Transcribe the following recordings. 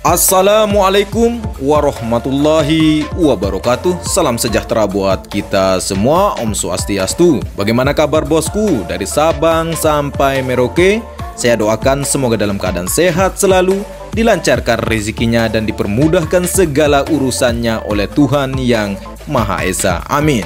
Assalamualaikum warahmatullahi wabarakatuh. Salam sejahtera buat kita semua. Om Swastiastu. Bagaimana kabar bosku? Dari Sabang sampai Merauke, saya doakan semoga dalam keadaan sehat selalu, dilancarkan rezekinya dan dipermudahkan segala urusannya oleh Tuhan yang Maha Esa. Amin.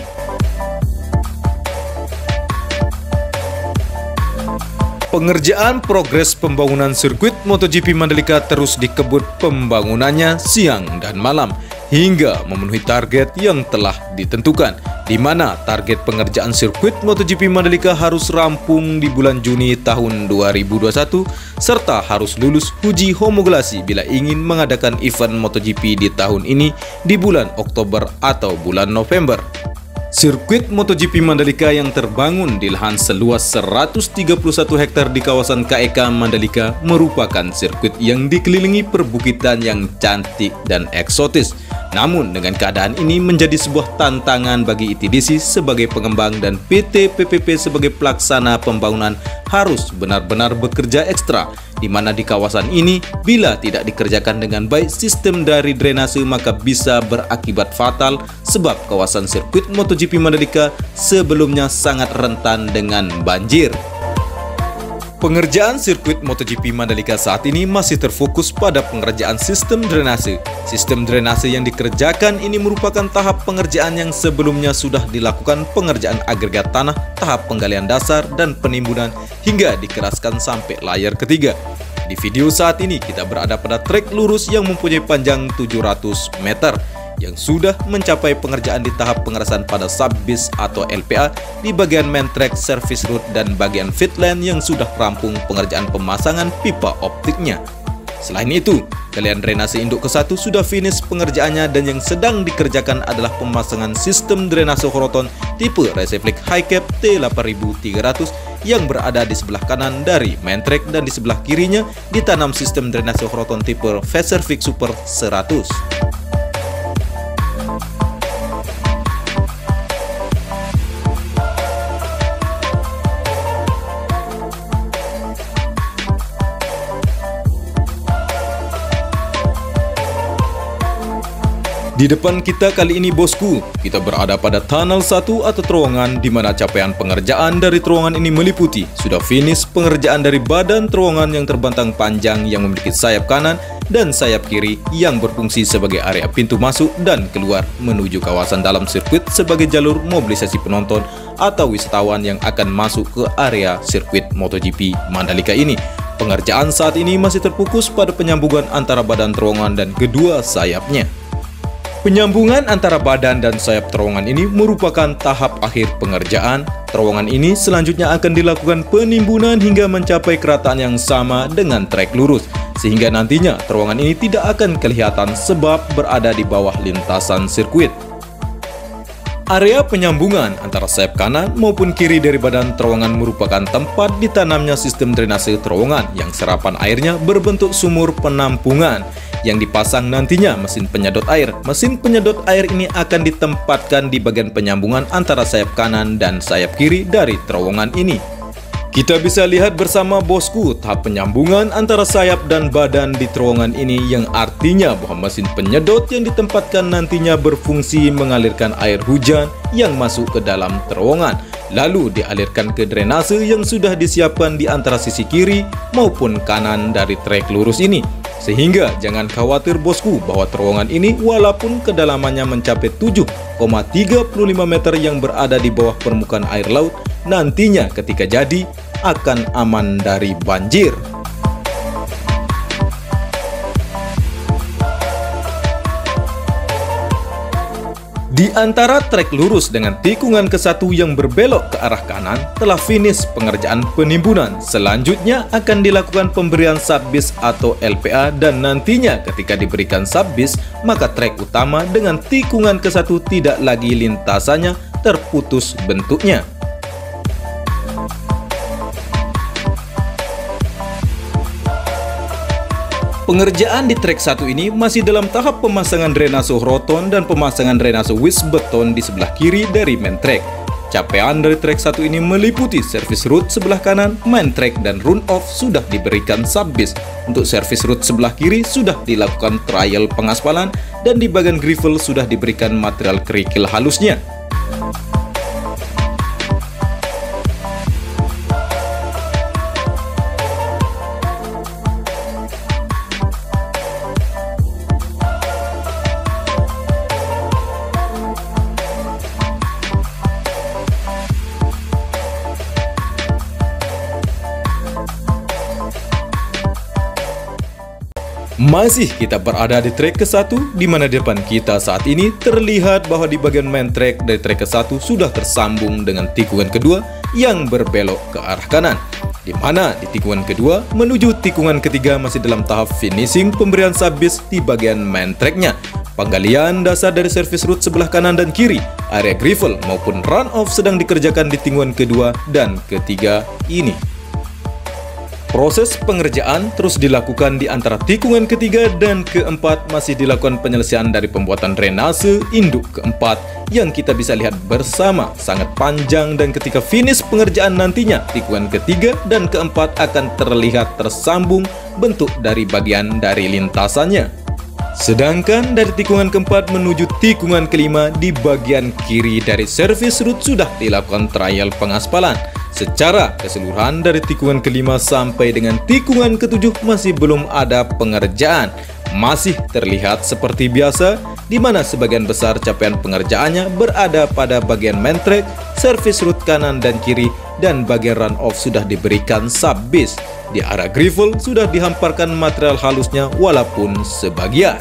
Pengerjaan progres pembangunan sirkuit MotoGP Mandalika terus dikebut pembangunannya siang dan malam hingga memenuhi target yang telah ditentukan, di mana target pengerjaan sirkuit MotoGP Mandalika harus rampung di bulan Juni tahun 2021 serta harus lulus uji homologasi bila ingin mengadakan event MotoGP di tahun ini di bulan Oktober atau bulan November. Sirkuit MotoGP Mandalika yang terbangun di lahan seluas 131 hektar di kawasan KEK Mandalika merupakan sirkuit yang dikelilingi perbukitan yang cantik dan eksotis. Namun dengan keadaan ini menjadi sebuah tantangan bagi ITDC sebagai pengembang dan PT PPP sebagai pelaksana pembangunan harus benar-benar bekerja ekstra, di mana di kawasan ini bila tidak dikerjakan dengan baik sistem dari drainase maka bisa berakibat fatal, sebab kawasan sirkuit MotoGP Mandalika sebelumnya sangat rentan dengan banjir. Pengerjaan sirkuit MotoGP Mandalika saat ini masih terfokus pada pengerjaan sistem drainase. Sistem drainase yang dikerjakan ini merupakan tahap pengerjaan yang sebelumnya sudah dilakukan pengerjaan agregat tanah, tahap penggalian dasar dan penimbunan hingga dikeraskan sampai layer ketiga. Di video saat ini kita berada pada trek lurus yang mempunyai panjang 700 meter. Yang sudah mencapai pengerjaan di tahap pengerasan pada subbis atau LPA di bagian main track, service road, dan bagian fitland yang sudah rampung pengerjaan pemasangan pipa optiknya. Selain itu, galian drainase induk ke-1 sudah finish pengerjaannya dan yang sedang dikerjakan adalah pemasangan sistem drainase horoton tipe Resiflex High Cap T8300 yang berada di sebelah kanan dari main track dan di sebelah kirinya ditanam sistem drainase horoton tipe Faserfix Super 100. Di depan kita kali ini bosku, kita berada pada tunnel 1 atau terowongan di mana capaian pengerjaan dari terowongan ini meliputi sudah finish pengerjaan dari badan terowongan yang terbentang panjang yang memiliki sayap kanan dan sayap kiri yang berfungsi sebagai area pintu masuk dan keluar menuju kawasan dalam sirkuit sebagai jalur mobilisasi penonton atau wisatawan yang akan masuk ke area sirkuit MotoGP Mandalika ini. Pengerjaan saat ini masih terfokus pada penyambungan antara badan terowongan dan kedua sayapnya. Penyambungan antara badan dan sayap terowongan ini merupakan tahap akhir pengerjaan. Terowongan ini selanjutnya akan dilakukan penimbunan hingga mencapai kerataan yang sama dengan trek lurus, sehingga nantinya terowongan ini tidak akan kelihatan sebab berada di bawah lintasan sirkuit. Area penyambungan antara sayap kanan maupun kiri dari badan terowongan merupakan tempat ditanamnya sistem drainase terowongan yang serapan airnya berbentuk sumur penampungan yang dipasang nantinya mesin penyedot air. Mesin penyedot air ini akan ditempatkan di bagian penyambungan antara sayap kanan dan sayap kiri dari terowongan ini. Kita bisa lihat bersama bosku tahap penyambungan antara sayap dan badan di terowongan ini, yang artinya bahwa mesin penyedot yang ditempatkan nantinya berfungsi mengalirkan air hujan yang masuk ke dalam terowongan, lalu dialirkan ke drainase yang sudah disiapkan di antara sisi kiri maupun kanan dari trek lurus ini. Sehingga jangan khawatir bosku bahwa terowongan ini walaupun kedalamannya mencapai 7,35 meter yang berada di bawah permukaan air laut, nantinya ketika jadi akan aman dari banjir. Di antara trek lurus dengan tikungan ke-1 yang berbelok ke arah kanan telah finish pengerjaan penimbunan. Selanjutnya akan dilakukan pemberian subbis atau LPA dan nantinya ketika diberikan subbis maka trek utama dengan tikungan ke-1 tidak lagi lintasannya terputus bentuknya. Pengerjaan di trek 1 ini masih dalam tahap pemasangan drainase horoton dan pemasangan drainase wis beton di sebelah kiri dari main track. Capaian dari trek 1 ini meliputi servis root sebelah kanan, main trek dan run off sudah diberikan subbase. Untuk servis root sebelah kiri sudah dilakukan trial pengaspalan dan di bagian gravel sudah diberikan material kerikil halusnya. Masih kita berada di trek ke-1, di mana di depan kita saat ini terlihat bahwa di bagian main track dari trek ke-1 sudah tersambung dengan tikungan kedua yang berbelok ke arah kanan. Di mana di tikungan kedua menuju tikungan ketiga masih dalam tahap finishing pemberian subbase di bagian main tracknya. Penggalian dasar dari servis root sebelah kanan dan kiri, area gravel maupun run off sedang dikerjakan di tikungan kedua dan ketiga ini. Proses pengerjaan terus dilakukan di antara tikungan ketiga dan keempat, masih dilakukan penyelesaian dari pembuatan drainase induk keempat yang kita bisa lihat bersama sangat panjang, dan ketika finish pengerjaan nantinya tikungan ketiga dan keempat akan terlihat tersambung bentuk dari bagian dari lintasannya. Sedangkan dari tikungan keempat menuju tikungan kelima di bagian kiri dari servis root sudah dilakukan trial pengaspalan. Secara keseluruhan dari tikungan kelima sampai dengan tikungan ketujuh masih belum ada pengerjaan. Masih terlihat seperti biasa, di mana sebagian besar capaian pengerjaannya berada pada bagian main track, servis root kanan dan kiri, dan bagian run off sudah diberikan subbase. Di arah gravel sudah dihamparkan material halusnya walaupun sebagian.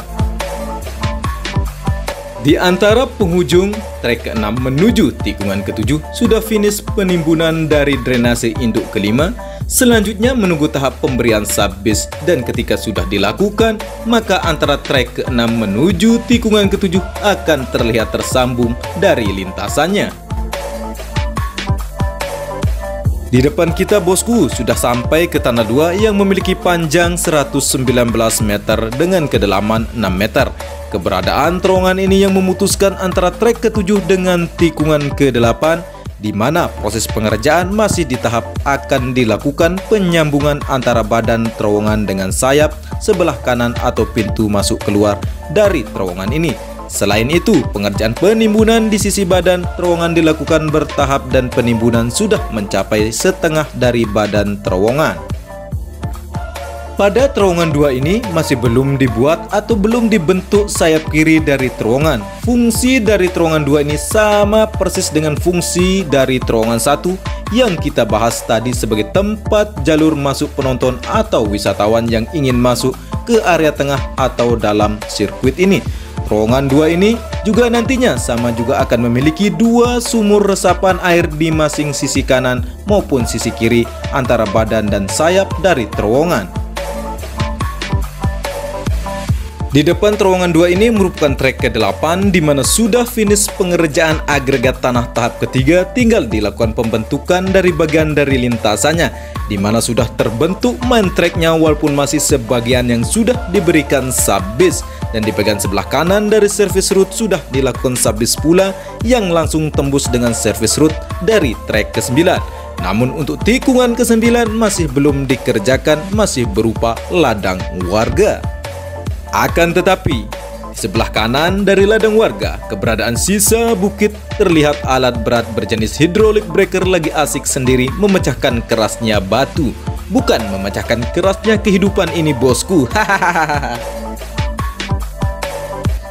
Di antara penghujung trek ke-6 menuju tikungan ke-7 sudah finish penimbunan dari drainase induk kelima. Selanjutnya menunggu tahap pemberian subbase, dan ketika sudah dilakukan maka antara trek ke-6 menuju tikungan ke-7 akan terlihat tersambung dari lintasannya. Di depan kita bosku sudah sampai ke tanah 2 yang memiliki panjang 119 meter dengan kedalaman 6 meter. Keberadaan terowongan ini yang memutuskan antara trek ke-7 dengan tikungan ke-8, di mana proses pengerjaan masih di tahap akan dilakukan penyambungan antara badan terowongan dengan sayap sebelah kanan atau pintu masuk keluar dari terowongan ini. Selain itu, pengerjaan penimbunan di sisi badan terowongan dilakukan bertahap dan penimbunan sudah mencapai setengah dari badan terowongan. Pada terowongan 2 ini masih belum dibuat atau belum dibentuk sayap kiri dari terowongan. Fungsi dari terowongan 2 ini sama persis dengan fungsi dari terowongan 1 yang kita bahas tadi sebagai tempat jalur masuk penonton atau wisatawan yang ingin masuk ke area tengah atau dalam sirkuit ini. Terowongan 2 ini juga nantinya sama juga akan memiliki 2 sumur resapan air di masing sisi kanan maupun sisi kiri antara badan dan sayap dari terowongan. Di depan terowongan 2 ini merupakan trek ke-8 di mana sudah finish pengerjaan agregat tanah tahap ketiga, tinggal dilakukan pembentukan dari bagian dari lintasannya, di mana sudah terbentuk main tracknya walaupun masih sebagian yang sudah diberikan subbase, dan di bagian sebelah kanan dari servis root sudah dilakukan subbase pula yang langsung tembus dengan servis root dari trek ke-9. Namun untuk tikungan ke-9 masih belum dikerjakan, masih berupa ladang warga. Akan tetapi, di sebelah kanan dari ladang warga, keberadaan sisa bukit, terlihat alat berat berjenis hydraulic breaker lagi asik sendiri memecahkan kerasnya batu. Bukan memecahkan kerasnya kehidupan ini bosku. Hahaha.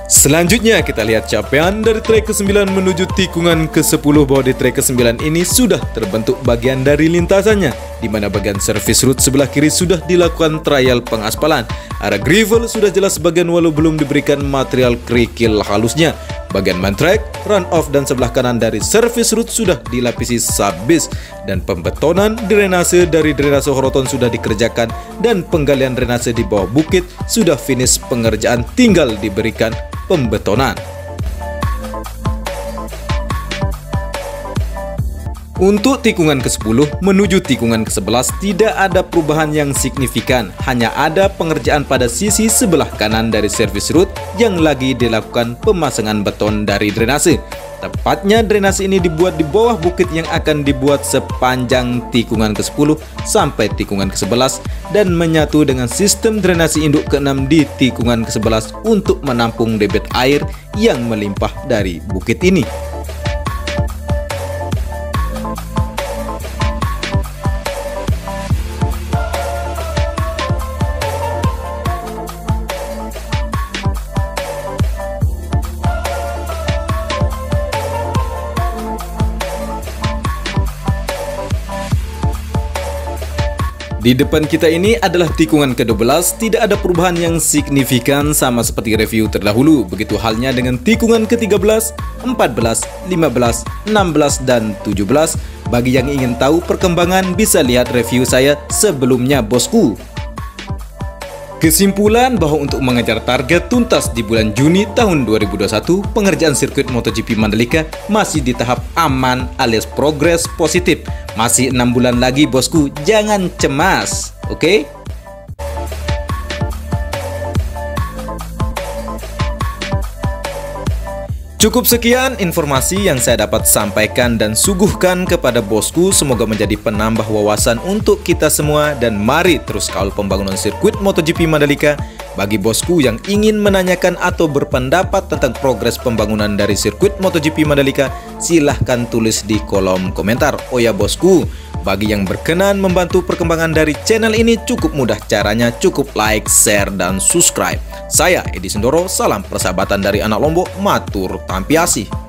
Selanjutnya kita lihat capaian dari trek ke-9 menuju tikungan ke-10, bahwa di trek ke-9 ini sudah terbentuk bagian dari lintasannya, di mana bagian servis root sebelah kiri sudah dilakukan trial pengaspalan. Area gravel sudah jelas bagian walau belum diberikan material kerikil halusnya. Bagian main track, run off dan sebelah kanan dari servis root sudah dilapisi subbase, dan pembetonan drainase dari drainase horoton sudah dikerjakan, dan penggalian drainase di bawah bukit sudah finish pengerjaan, tinggal diberikan pembetonan. Untuk tikungan ke-10 menuju tikungan ke-11 tidak ada perubahan yang signifikan, hanya ada pengerjaan pada sisi sebelah kanan dari servis root yang lagi dilakukan pemasangan beton dari drainase. Tepatnya drainase ini dibuat di bawah bukit yang akan dibuat sepanjang tikungan ke-10 sampai tikungan ke-11 dan menyatu dengan sistem drainase induk ke-6 di tikungan ke-11 untuk menampung debit air yang melimpah dari bukit ini. Di depan kita ini adalah tikungan ke-12, tidak ada perubahan yang signifikan sama seperti review terdahulu. Begitu halnya dengan tikungan ke-13, 14, 15, 16, dan 17. Bagi yang ingin tahu perkembangan bisa lihat review saya sebelumnya bosku. Kesimpulan bahwa untuk mengejar target tuntas di bulan Juni tahun 2021, pengerjaan sirkuit MotoGP Mandalika masih di tahap aman alias progres positif. Masih 6 bulan lagi bosku, jangan cemas, oke? Cukup sekian informasi yang saya dapat sampaikan dan suguhkan kepada bosku. Semoga menjadi penambah wawasan untuk kita semua dan mari terus kawal pembangunan sirkuit MotoGP Mandalika. Bagi bosku yang ingin menanyakan atau berpendapat tentang progres pembangunan dari sirkuit MotoGP Mandalika, silahkan tulis di kolom komentar. Oh ya bosku, bagi yang berkenan membantu perkembangan dari channel ini cukup mudah caranya, cukup like, share, dan subscribe. Saya Edi Sendoro, salam persahabatan dari anak Lombok, matur tampiasih.